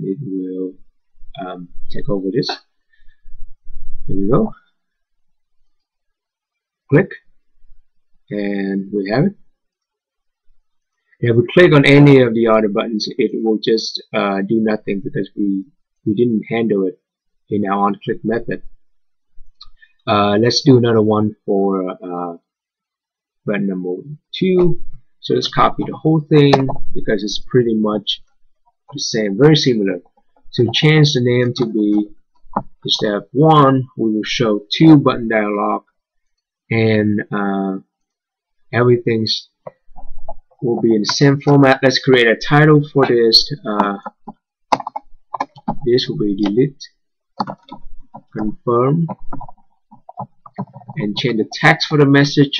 it will take over this. There we go. Click, and we have it. If we click on any of the other buttons, it will just do nothing because we didn't handle it in our on-click method. Let's do another one for button number 2. So let's copy the whole thing because it's pretty much the same, very similar. So change the name to be, instead of 1, we will show 2 button dialog, and everything will be in the same format. Let's create a title for this. This will be delete, confirm, and change the text for the message.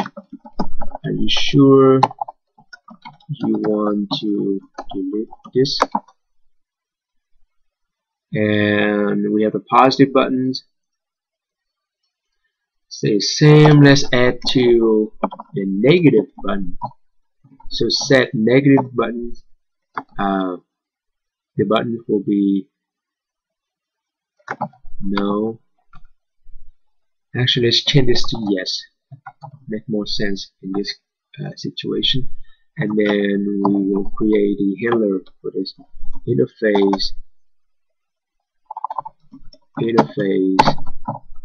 Are you sure you want to delete this? And we have the positive buttons. Say same. Let's add to the negative button. So set negative buttons. The button will be no. Actually, let's change this to yes. Make more sense in this situation. And then we will create the handler for this interface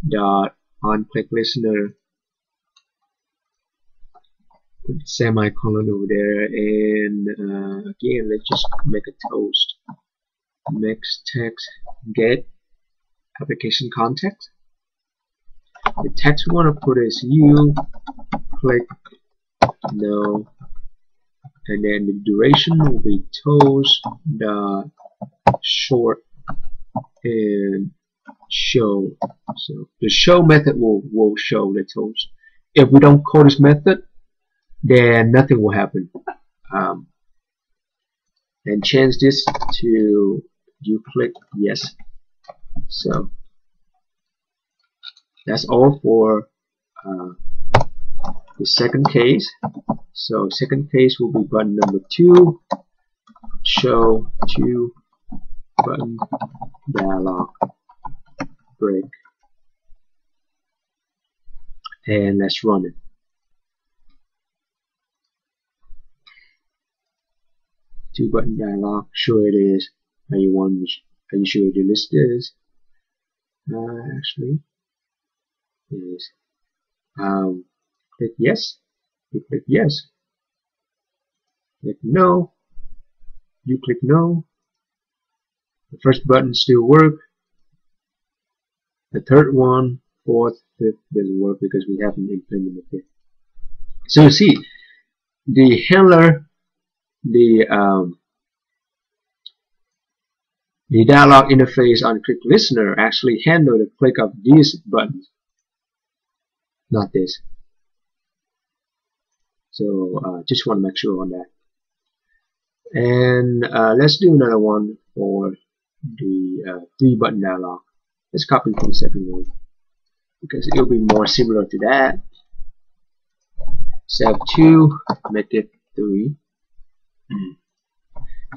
dot on click listener. Put the semicolon over there, and again, let's just make a toast. Next text get application context. The text we want to put is you click no, and then the duration will be toast dot short and show. So the show method will show the toast. If we don't call this method, then nothing will happen. And change this to you click yes. So that's all for the second case. So second case will be button number 2, show 2 button dialog break, and let's run it. Two button dialog, sure it is. Are you sure the list is? Actually, it is. Click yes. You click yes. Click no. You click no. The first button still works. The third one, fourth, fifth doesn't work because we haven't implemented it. So you see, the handler, the dialog interface on click listener actually handle the click of these buttons, not this. So just want to make sure on that. And let's do another one for the 3 button dialog. Let's copy from the second one because it will be more similar to that. Instead of 2, make it 3.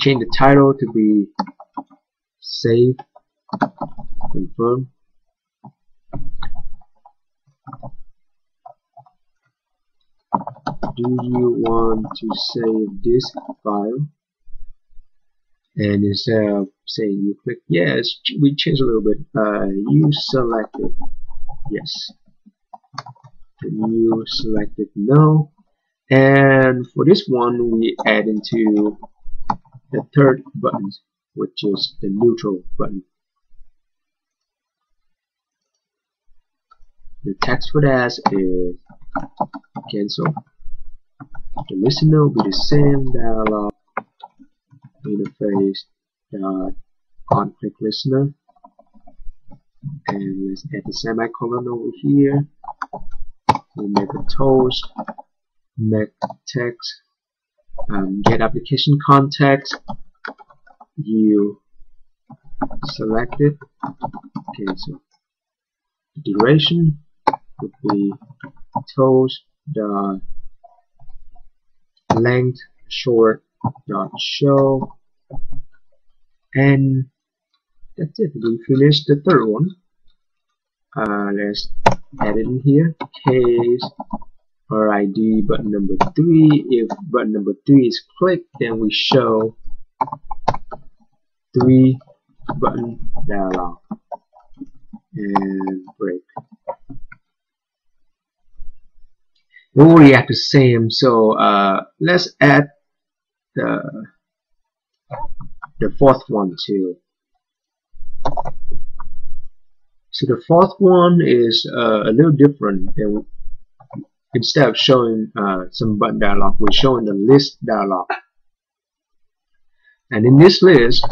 Change the title to be save, confirm. Do you want to save this file? And instead of saying you click yes, we change a little bit. You selected yes, and you selected no. And for this one, we add into the third button, which is the neutral button. The text for that is cancel. The listener will be the same dialog interface dot on click listener, and let's add the semicolon over here. We'll make a toast, make text, get application context, you select it, cancel. The duration would be toast dot length short dot show, and That's it. We finished the third one. Let's add it in here. Case or ID button number 3. If button number 3 is clicked, then we show 3 button dialog and break. We already have the same, so let's add the fourth one too. So the fourth one is a little different. Than, instead of showing some button dialog, we're showing the list dialog. And in this list,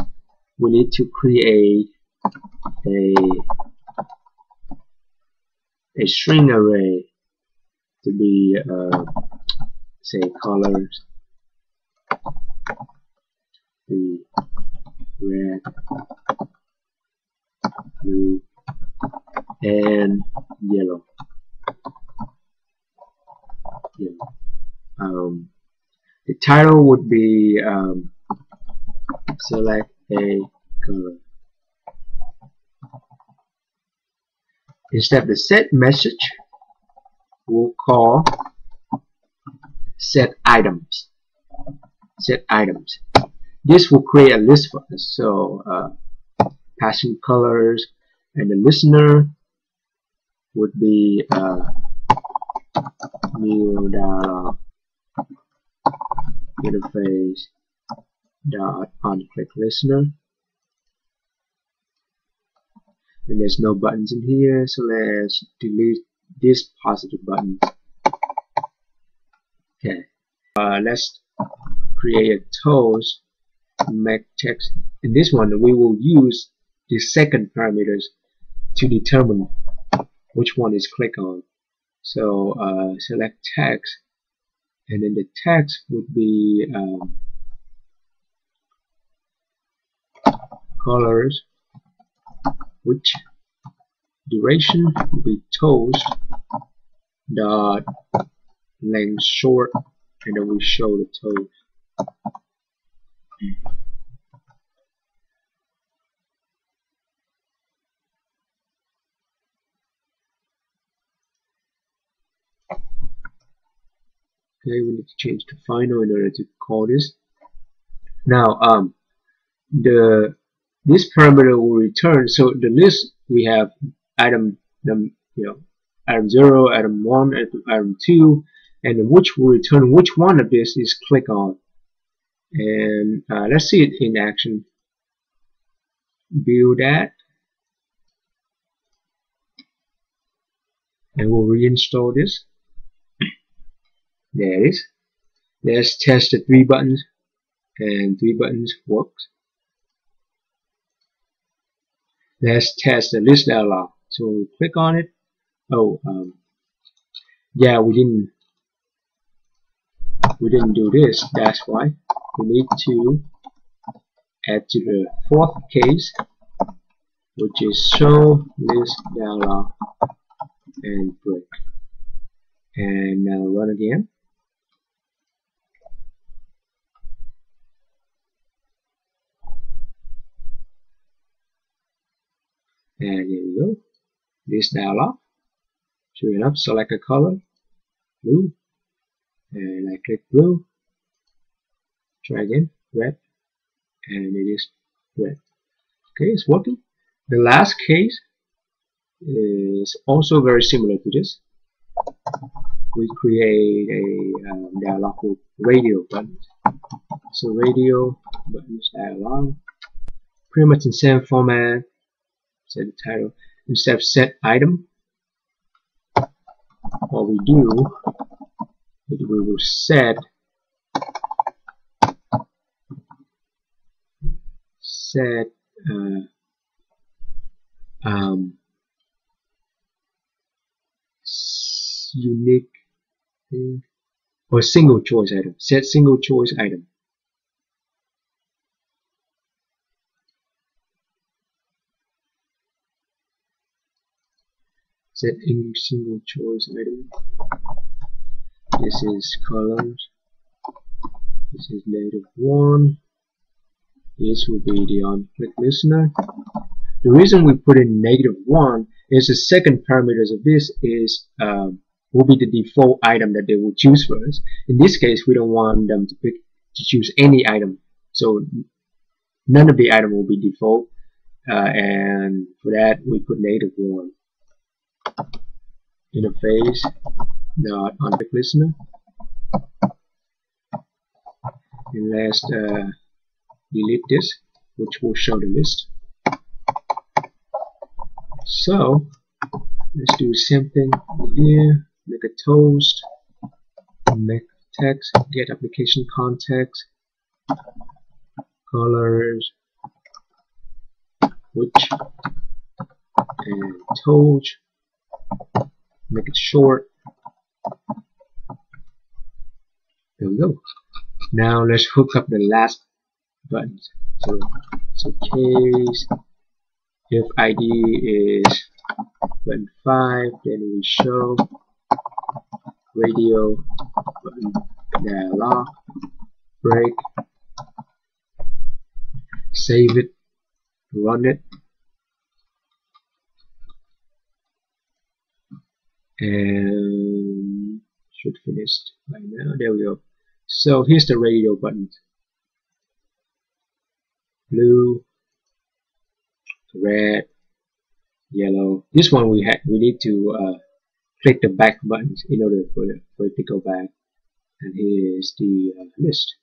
we need to create a string array to be say colors, the red, blue, and yellow. The title would be select a color. Instead of the set message, we'll call set items. Set items. This will create a list for us. So passing colors, and the listener would be new dialog interface dot on-click listener. And there's no buttons in here, so let's delete this positive button. Okay, let's create a toast make text. In this one, we will use the second parameters to determine which one is clicked on. So select text, and then the text would be colors, which duration will be toast dot length short, and then we show the toast. Okay, we need to change to final in order to call this. Now, this parameter will return. So the list we have item, item 0, item 1, item 2, and which will return which one of this is click on. And let's see it in action. Build that, and we'll reinstall this. There it is. Let's test the 3 buttons, and 3 buttons works. Let's test the list dialog. So when we click on it, yeah, we didn't do this. That's why we need to add to the fourth case, which is show list dialog and break. And now run again. And here we go. This dialog. Sure enough, select a color, blue, and I click blue. Try again, red, and it is red. Okay, it's working. The last case is also very similar to this. We create a dialog with radio buttons. So radio buttons dialog, pretty much in the same format. Set the title. Instead of set item, what we do is we will set unique thing or single choice item. Set single choice item. Set in single choice item. This is colors. This is -1. This will be the on-click listener. the reason we put in -1 is the second parameters of this is will be the default item that they will choose first. In this case, we don't want them to choose any item, so none of the item will be default, and for that we put -1. Interface dot on listener, and let's delete this, which will show the list. So let's do the same thing here. Make a toast, make text, get application context, colors, which, and toast. Make it short. There we go. Now let's hook up the last buttons. So case if ID is button 5, then we show radio button dialog break, save it, run it, and should finish by now. There we go. So here's the radio buttons: blue, red, yellow. This one we need to click the back buttons in order for it to go back. And here's the list.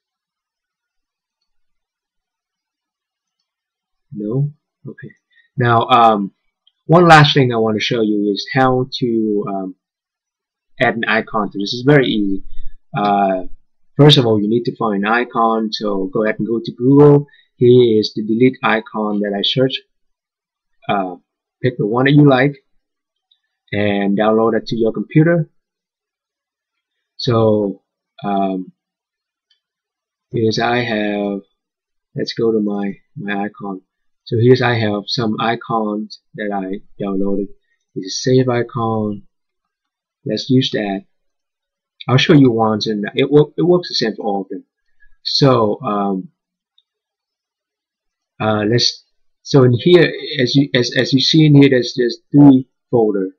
No? Okay. Now one last thing I want to show you is how to add an icon to this. It's very easy. First of all, you need to find an icon, so go ahead and go to Google. Here is the delete icon that I searched. Pick the one that you like and download it to your computer. So here's I have, let's go to my icon. So here's I have some icons that I downloaded. This is save icon. Let's use that. I'll show you once, and it works the same for all of them. So so in here, as you see in here, there's 3 folders: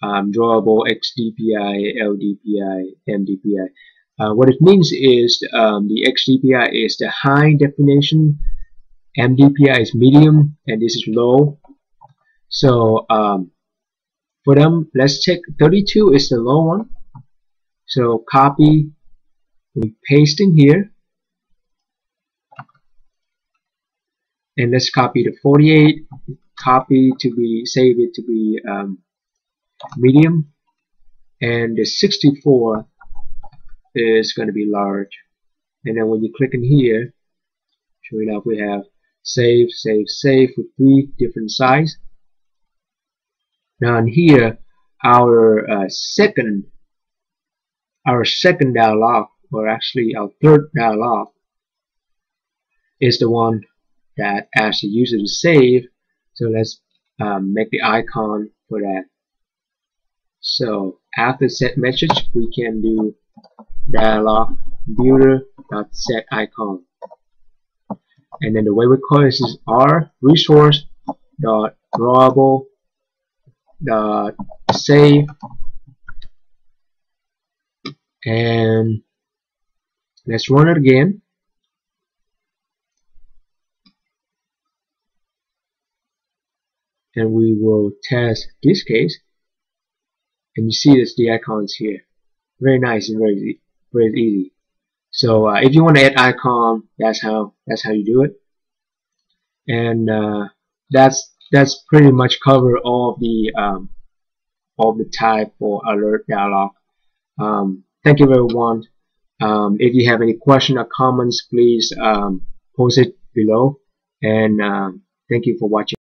drawable, XDPI, LDPI, MDPI. What it means is the XDPI is the high definition, MDPI is medium, and this is low. So for them, let's check. 32 is the low one. So copy, we paste in here, and let's copy the 48. Copy to be, save it to be medium, and the 64 is going to be large. And then when you click in here, sure enough, we have save with 3 different sizes. Now in here, our second dialog, or actually our third dialog, is the one that asks the user to save. So let's make the icon for that. So after set message, we can do dialog builder.set icon, and then the way we call this is r resource dot drawable dot save, and let's run it again. And we will test this case, and you see this, the icons here. Very nice and very easy. So if you want to add icon, that's how you do it. And that's pretty much cover all of the type for alert dialog. Thank you everyone. If you have any question or comments, please post it below, and thank you for watching.